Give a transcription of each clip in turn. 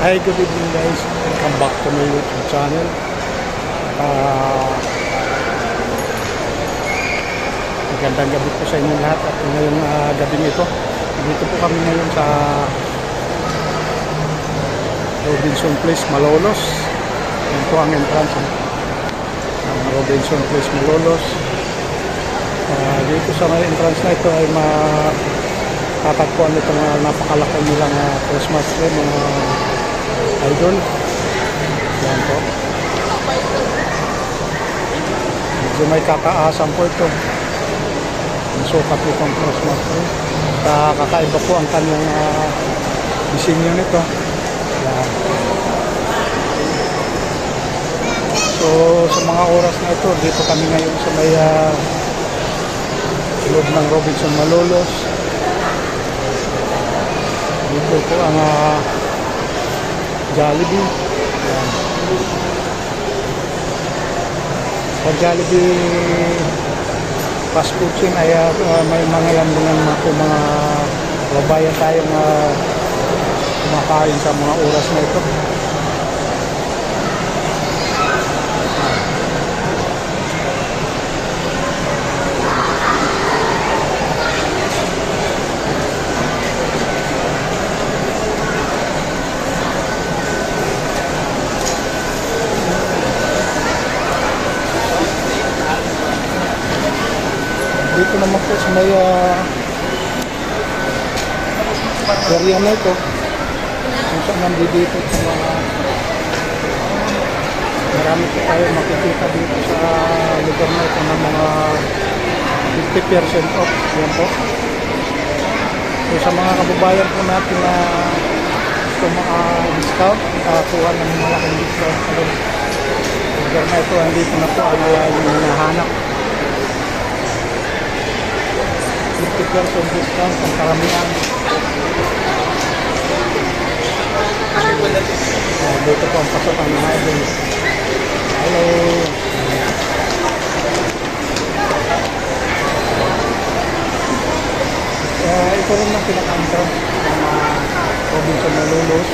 Hi, good evening guys. Welcome back to my YouTube channel. Magandang gabi po sa inyo lahat. At ngayong gabi nito, dito po kami ngayon sa Robinson Place, Malolos. Yan po ang entrance ng Robinson Place, Malolos. Dito sa may entrance na ito ay matatagpuan itong napakalaki nilang Christmas tree, mga idol. Yan po. Medyo may kataasan po ito. Sukat itong Christmas tree. Kakaiba po ang kanyang disenyo nito. Yan. So sa mga oras na ito, dito kami ngayon sa may loob ng Robinson Malolos. Dito po ang Jollibee. Yan. Sa Jollibee fast food chain ay may mga lambungan mga babayan tayong kumakain sa mga oras na ito. Dito naman po sa may area na ito, kung saan nandito sa mga marami po tayo makikita dito sa lugar na ito ng mga 50% off. Yan po. So sa mga kababayan po natin na gusto discount, kuha ng malaking discount sa lugar na ito, andito na po ang yung hinahanap. 50% discount sa karamihan. Dito po ang pasok ang mga idol. Hello! Ito rin ang pinaka-entrance ng Robinson Malolos.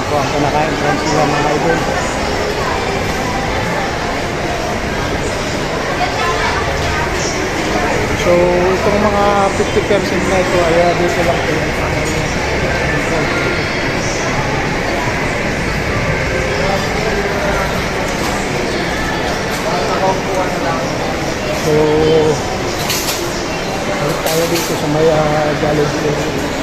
Ang pinaka-entrance nila mga idol. So itong mga 50% na ito ay dito lang po yung so tayo dito sa may Jollibee.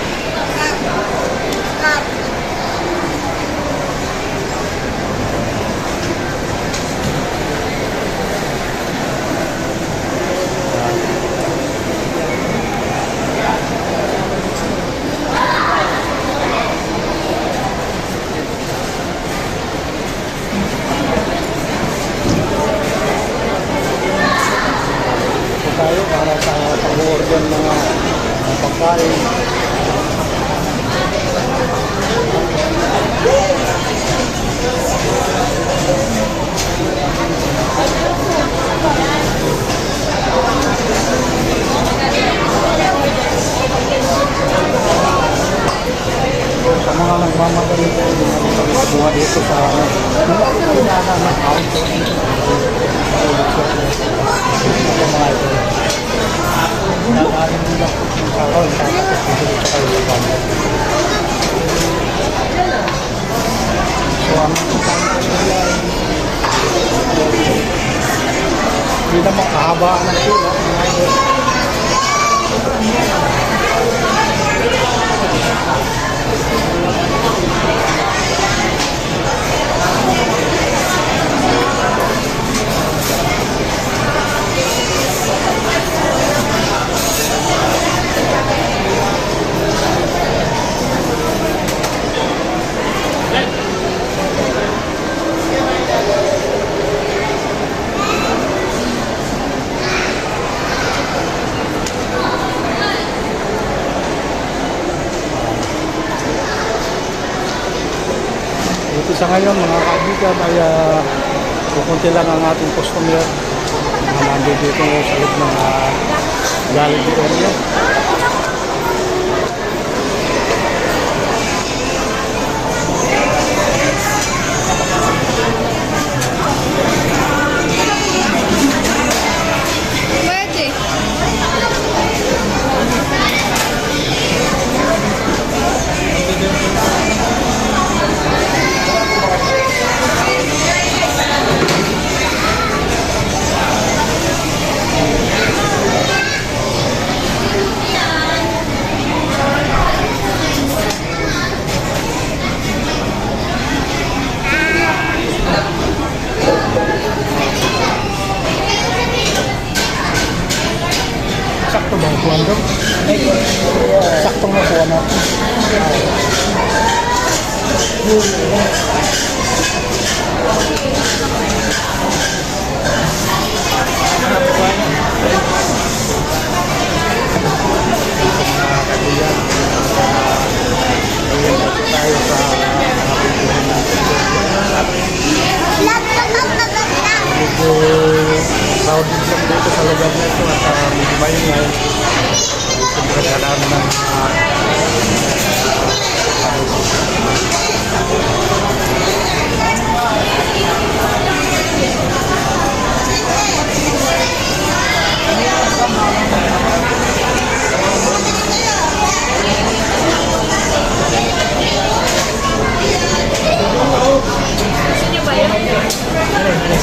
Tayo para sa pag-order ng mga pagkain. Sa mga nagmamagaling po buha dito sa mga ito. Nakarin nila po yung sakon. So ang nila hindi na makahabaan ng sila. Ito sa ngayon mga kaibigan ay Kukunti lang ang ating customer na nandito sa loob ng Jollibee area. Pwede. Sakto ba ang kuwan doon? Sakto nga kuwan natin. Medyo crowded lang dito sa lugar na ito at medyo maingay. Siyempre kadami ng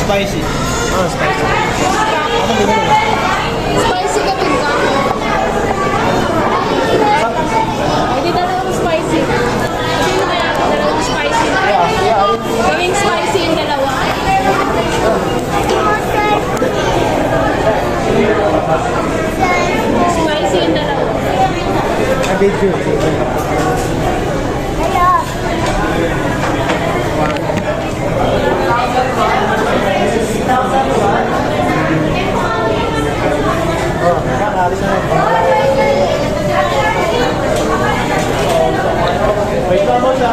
spicy. Oh, spicy. Ano binili mo? Spicy ka din ka? Hindi dalawang spicy. Sino kaya dalawang spicy? Gawing spicy yung dalawa. Spicy yung dalawa. I did you. Wait lang mo siya.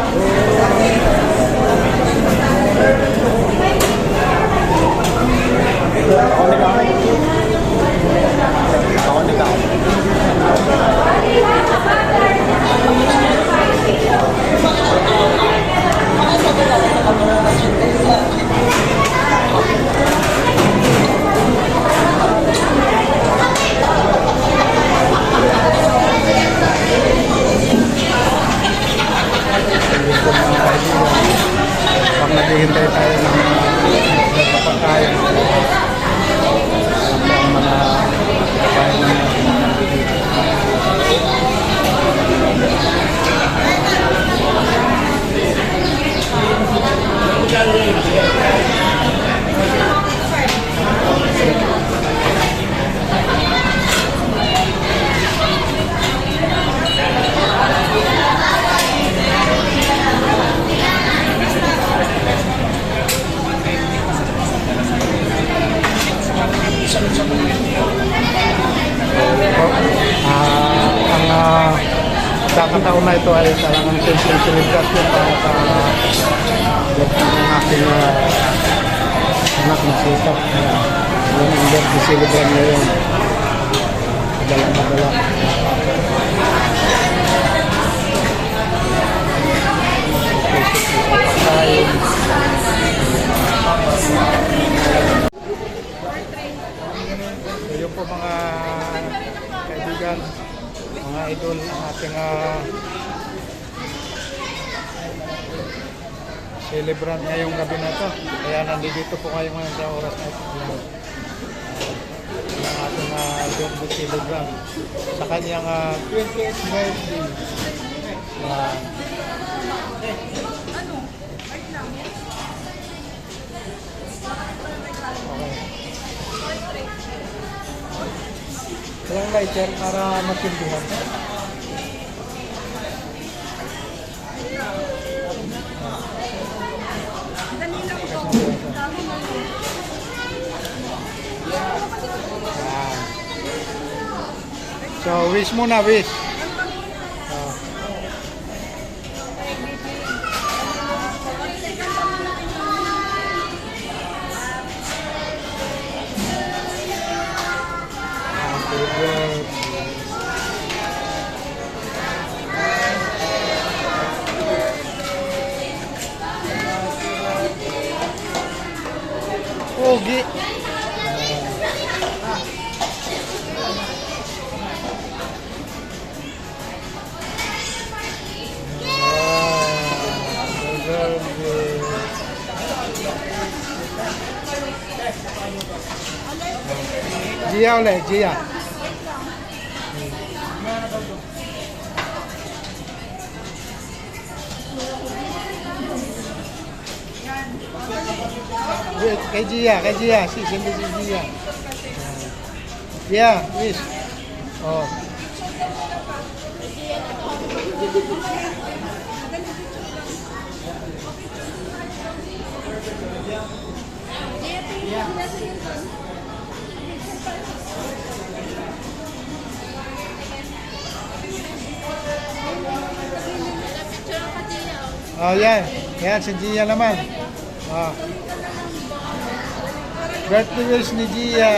Pag naghihintay tayo ng pagkain, ang mga pagkain kakataon na ito ay talagang simple celebration para sa aking anak na sikap. Yung ang birthday celebration ngayon. Madala. So yun po mga kaibigan, mga idol, ang ating celebrant ngayong gabi na ito. Kaya nandito po kayo ngayon sa oras na ito. Ang ating birthday celebrant sa kanyang 28th birthday. Yan. Walang lighter para matindihan. So, wish muna, wish. pogi. Gia ulit, Gia. Kay Gia, si sindi si Gia. Gia, wish. Oh. Oh, yan. Yan, si Gia naman. Oh. Birthday wish ni Gia.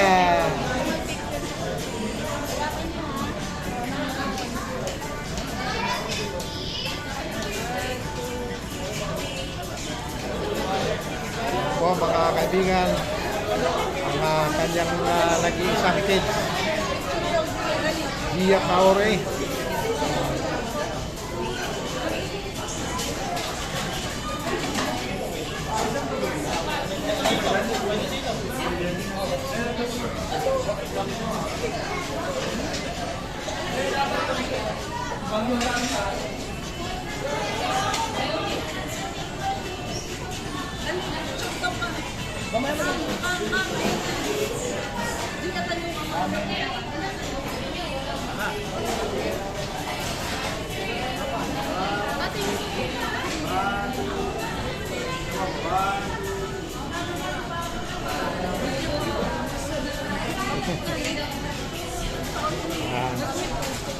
Po, mga kaibigan, ang kanyang nag-iisang kids, Gia Kaore.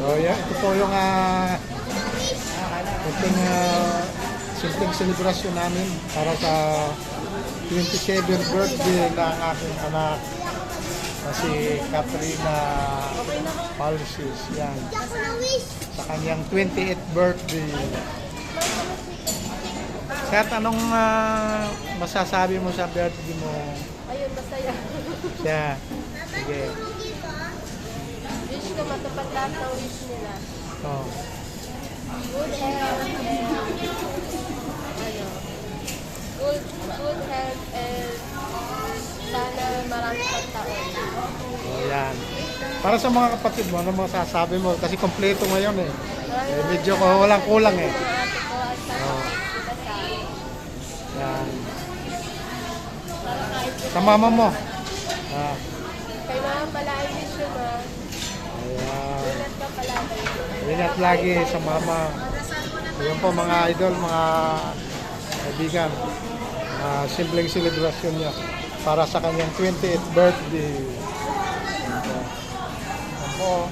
So yeah, ito po yung itong simpleng selebrasyon namin para sa 27th birthday ng aking anak na si Katrina Palsis. Yan. Sa kanyang 28th birthday. Seth, anong masasabi mo sa birthday mo? Ayun, masaya. Siya. Sige. Wish ko matupad lahat ng wish nila. Oh. Good health and good health and sana marami pang taon. Oh, yan. Para sa mga kapatid mo, ano masasabi mo? Kasi kompleto ngayon eh. Medyo ko walang kulang eh. Mga ate ko at sana kita sa Yan. para kahit Sa mama mo. kay mama pala ay wish yun ha. Ayan. Ingat ka palagi. Ingat lagi sa mama. Ayan po mga idol, mga kaibigan. Simpleng selebrasyon niya para sa kanyang 28th birthday. Ayan po.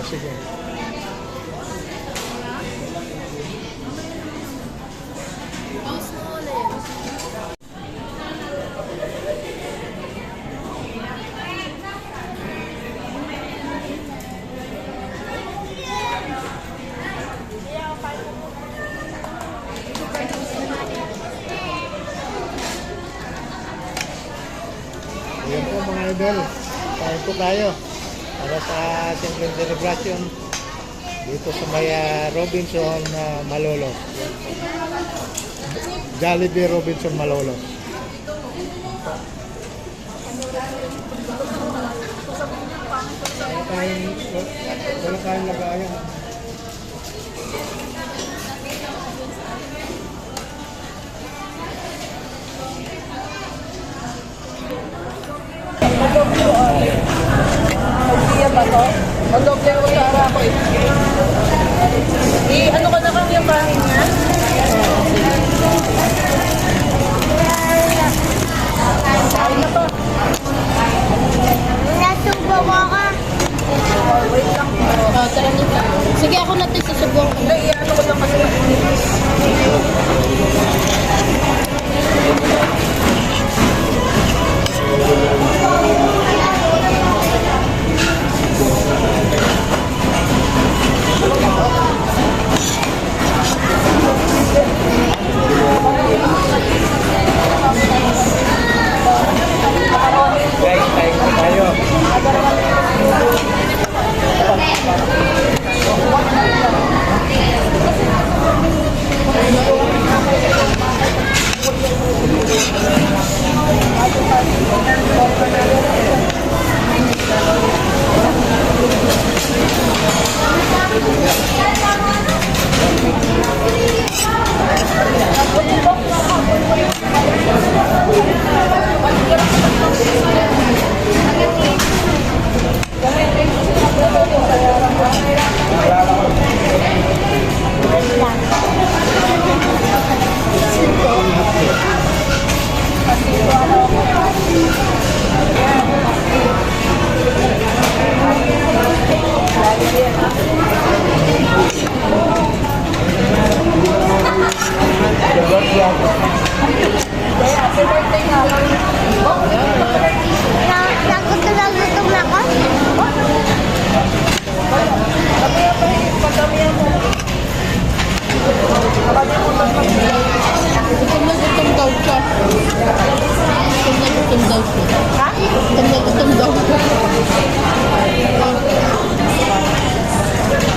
Sige. Pause mo ulit. Ayan po mga idol. Kain po tayo para sa simpleng celebration dito sa may Robinson Malolos. Jollibee Robinson Malolos. Wala tayong lagayan. Magsiya ba to? Mag-doble ko sa ara ko ano ko na kang yung kanin niya? Kain na to. Nasubo ko ka. Wait lang. Tara nito. Happy birthday nga lang. Nagutom na ako. Gutom na gutom daw siya. Gutom na gutom daw siya. Ha? Gutom na gutom daw siya.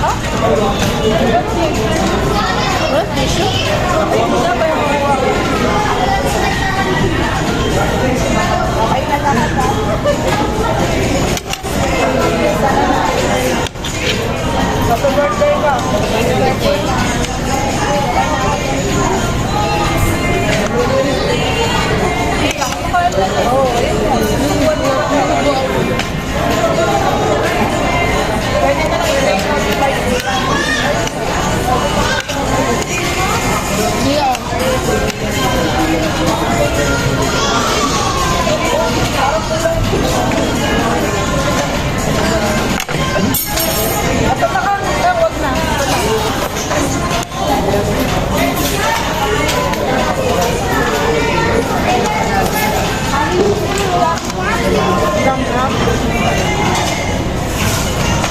Huh? Tissue? Happy birthday ka. Yeah.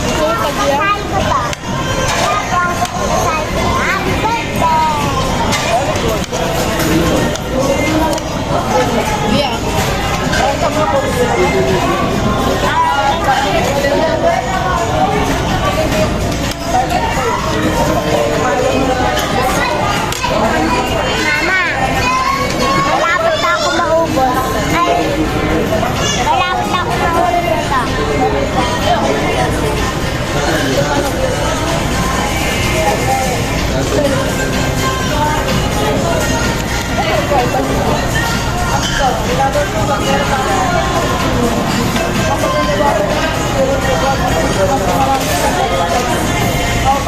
Ito, kagya. Kain ko ba? Happy birthday! Yeah. Mama, malapit na ako maubos. Ay, malapit na ako maubos ito.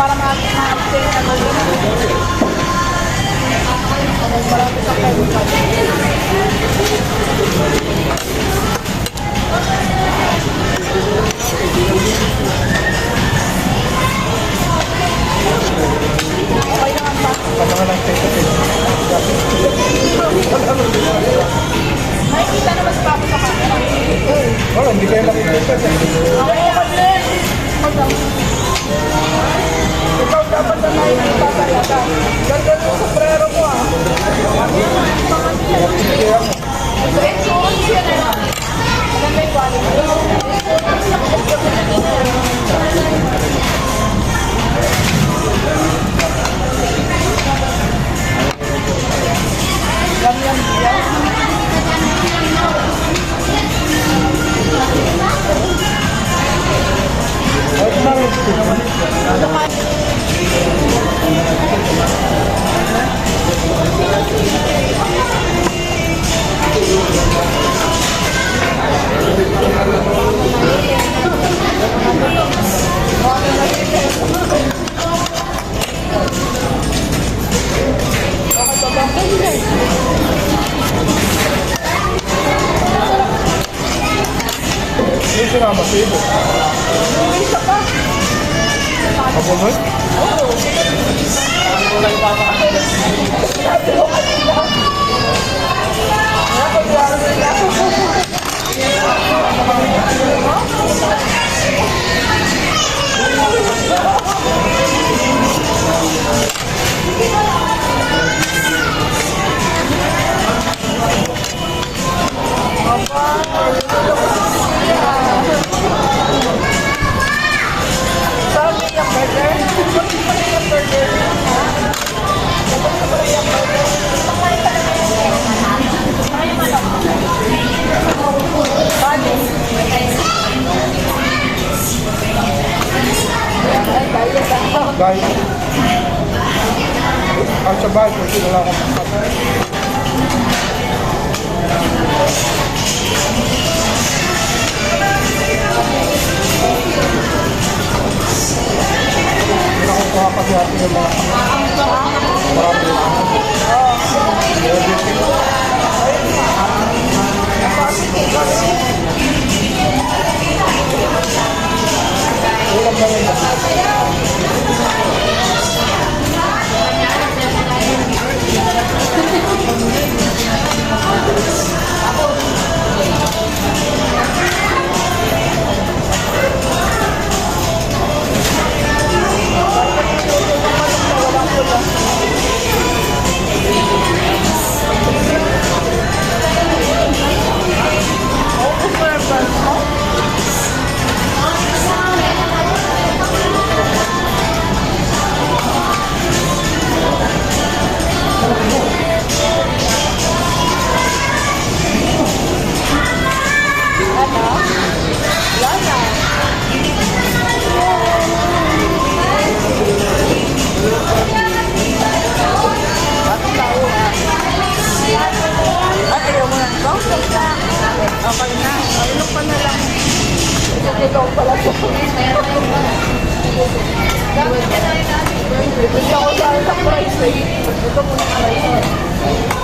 Para ma-abstain na marami sa kayo. Okay naman ba? Pagkaka lang Nakikita naman sa papo sa camera. wala, hindi kayo nakikita. Okay, okay. Ikaw dapat na nakikita talaga. Ganda yung sombrero mo ah. Kaya ako. So, insurance yun ano. Maganda yung quality. Yum yum yum. Ay, naman. Hindi siya nga masibo. Ako mo? Sabi yung burger. Sabi yung burger. Dahil ang sa bahay ko, sila lang ako magpapay. Nakukuha kasi natin yung mga marami ulam na yun. Ikaw pala po. Gusto ko sa price eh. Ito muna price.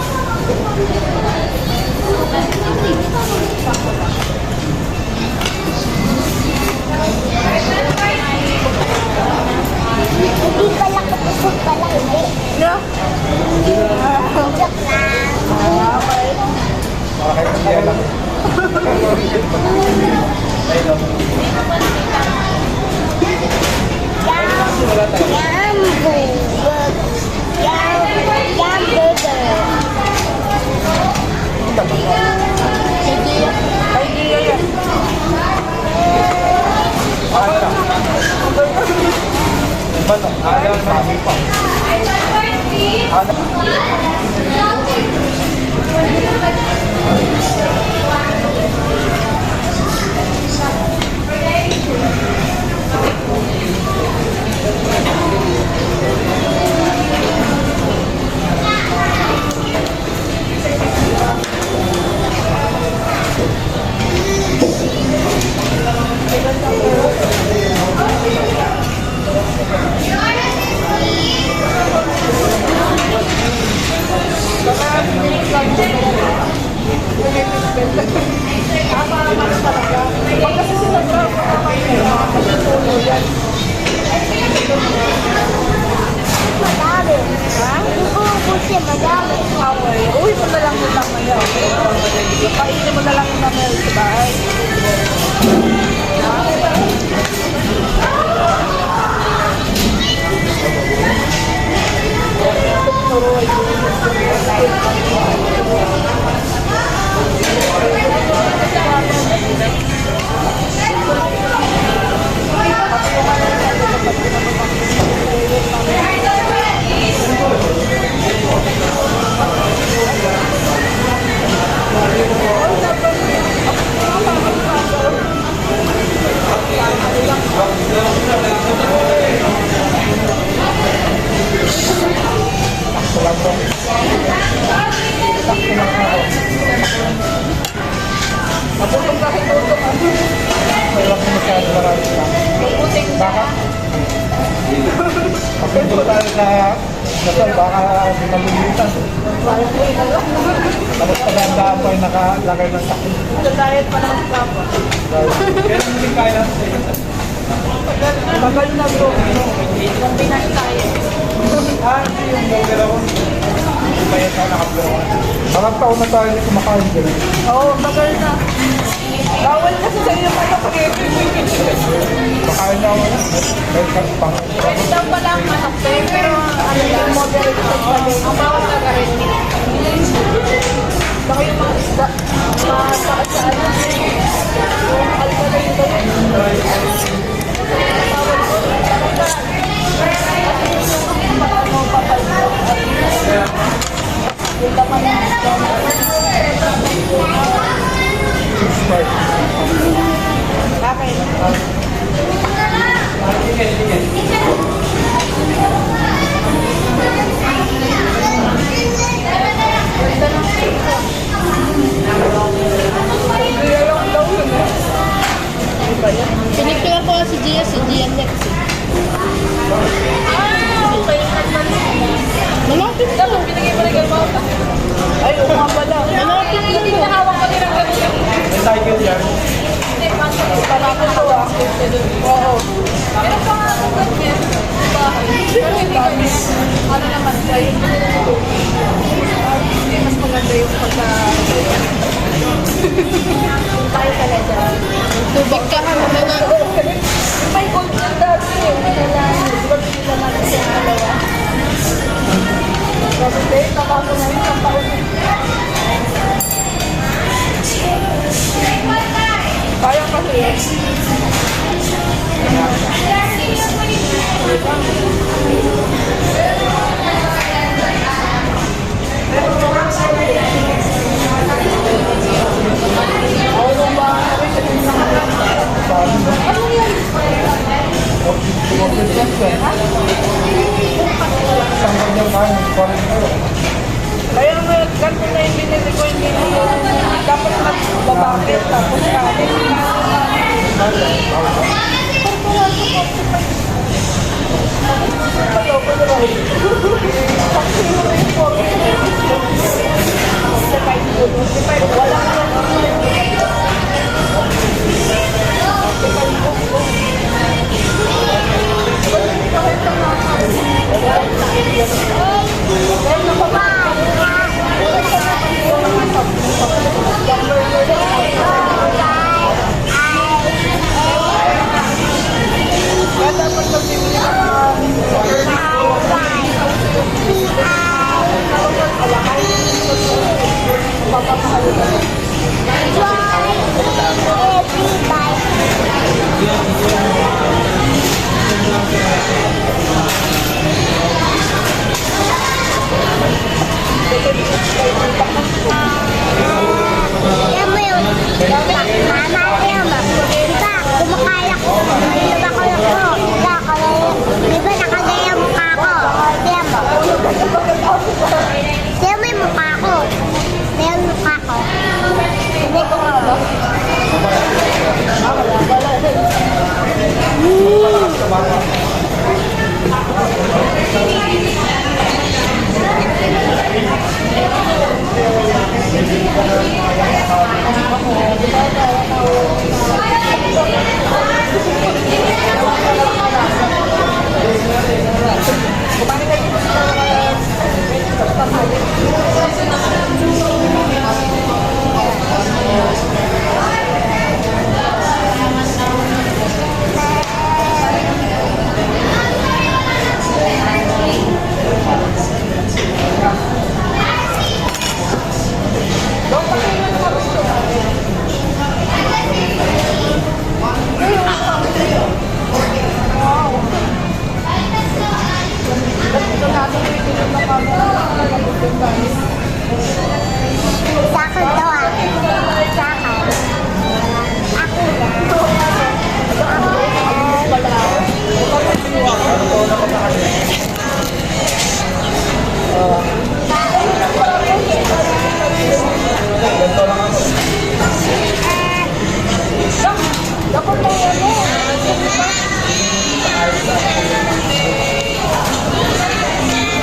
Hindi pala kapusog pala, hindi. No? Joke lang. Kahit kaya lang. Yum burger. Yum burger. Idea yan. Iba no? Alam kami pa. Pag kasi sila Madami. Ha? Ibuubos siya, madami. okay. Uwi mo na lang yung mamaya. Kainin mo na lang yung mamaya sa bahay. Naputong ka kung tutong ano. Wala ko masyado marami lang. Puting Baka, kapag doon tayo sa Dasal, baka malulutan. Tapos pagandaan pa yung nakalagay ng sakit. sa diet pa naman si Papa. Kailan hindi kaya? Tagal na bro. Yung Pinas tayo. Hindi yung burger ako. Kaya tayo nakabloko. Parang taon na tayo hindi kumakain din. Oo, tagal na. Bawal kasi sa iyo mga pag-ibig. Makain na ako na. Dahil sa pang... Pwede daw pala ang manok eh, pero ano yung moderate sa pag-ibig. Ang bawal na rin. Saka yung mga isda. Mataas sa ano. Yung alkalay ba yun? Bawal ko. Paano papalito? Yung laman ng isda. Sprite. Bakit? Pinikturan ko si Gia next. Okay, Malapit na. dapat binigay mo na gano'n. Ay, oo nga pala. Malapit na Hindi to. nahawak ko din ang gano'n. Recycle yan. Hindi, panapin ko ah. Oo. Meron pa nga akong ganyan. Bahay. Pero hindi kami. Ano naman kayo? Hindi mas maganda yung pagka... Tayo talaga. Tubig ka na na. May gold na dati eh. Gabi nila natin sa dalawa. Sabi tayo, nakako na yun ang taon. Kaya kasi eh. Ano yan? Isang kanyang kain, 40 euro. Kaya nga, ganito na yung binili ko, hindi na dapat magbabakit, tapos kanin. Alam mo yun, mama, alam mo, diba, kumakaya ko, diba ko, diba nakagaya mukha ko, alam mo, alam mo yung mukha ko, alam mo mukha ko, hindi ko nga ba? Sakot daw ah. Sakot.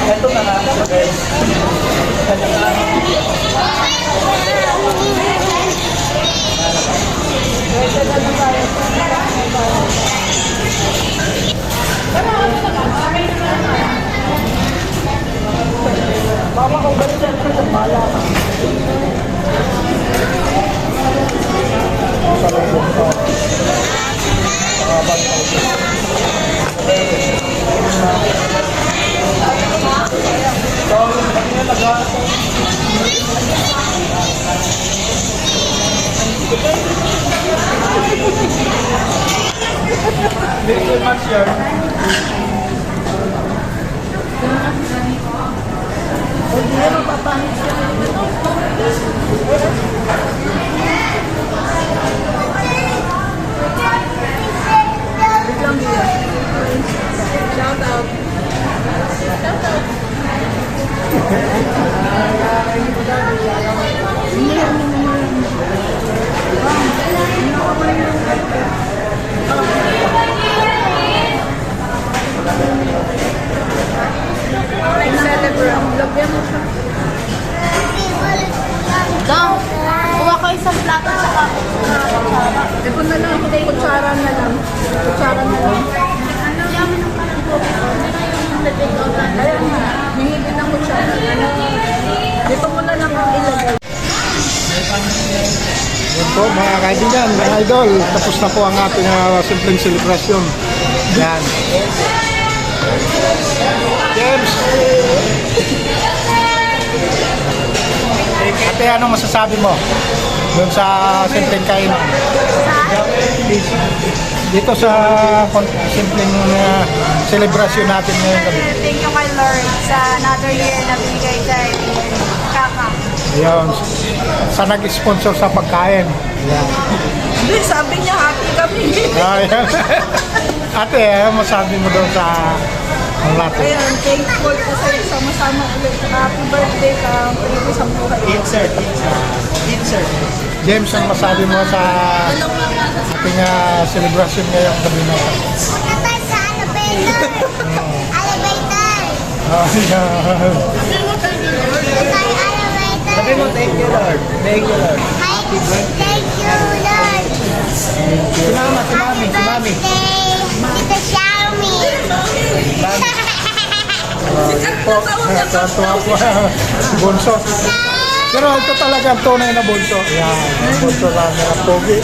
Ito na nga. Mama ko ganun dyan sa bala. Very much, sir. Dong, kuha ko isang plato sa kutsara. Ito na lang, kutsara na lang. Kutsara na lang. Yaman ng parang tubig. Yung na-take out na. Ayan na, hingi din ng kutsara. Dito mo na lang ang ilagay. Yan po mga kaibigan, mga idol. Tapos na po ang ating simpleng selebrasyon. Yan. James! Ate, ano masasabi mo doon sa simpleng kainan? Dito sa simpleng selebrasyon natin ngayon gabi. Thank you kay Lord sa another year na binigay kay Kaka. Ayun, sa nag-sponsor sa pagkain. Yan. Hindi, sabi niya happy kami. Ayan. Ate, ano masabi mo doon sa lahat? Ayan, thankful kasi sama-sama ulit. Happy birthday ka. Pwede sa buhay. Pizza. James, ang masabi mo sa ating celebration ngayong gabi na ito? Punta tayo sa elevator. Elevator. Ayan. Punta tayo elevator. Thank you, Lord. Thank you, Lord. Hi, thank you, Lord. Si Mama, si Mami, si Mami. Birthday, Tita Xiaomi. Po, tuwa po si Bunso. Pero ito talaga ang tunay na bunso. Yan, ang bunso lang na pogi.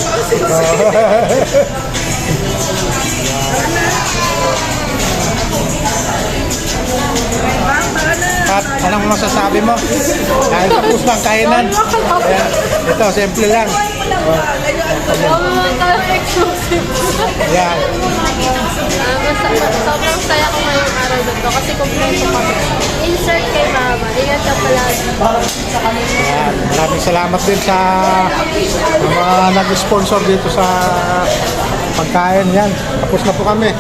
At anong masasabi mo? Dahil tapos ng kainan. Ayan, ito, simple lang. Exclusive. Yan. Sobrang saya ko ngayong araw dito kasi kumpleto kami. Insert kay Mama. Ingat ka palagi. Ayan, maraming salamat din sa mga nag-sponsor dito sa pagkain. Yan, tapos na po kami.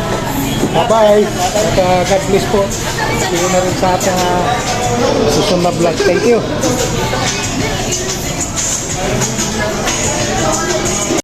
Bye-bye. At God bless po. See you na rin sa ating susunod na vlog. Thank you.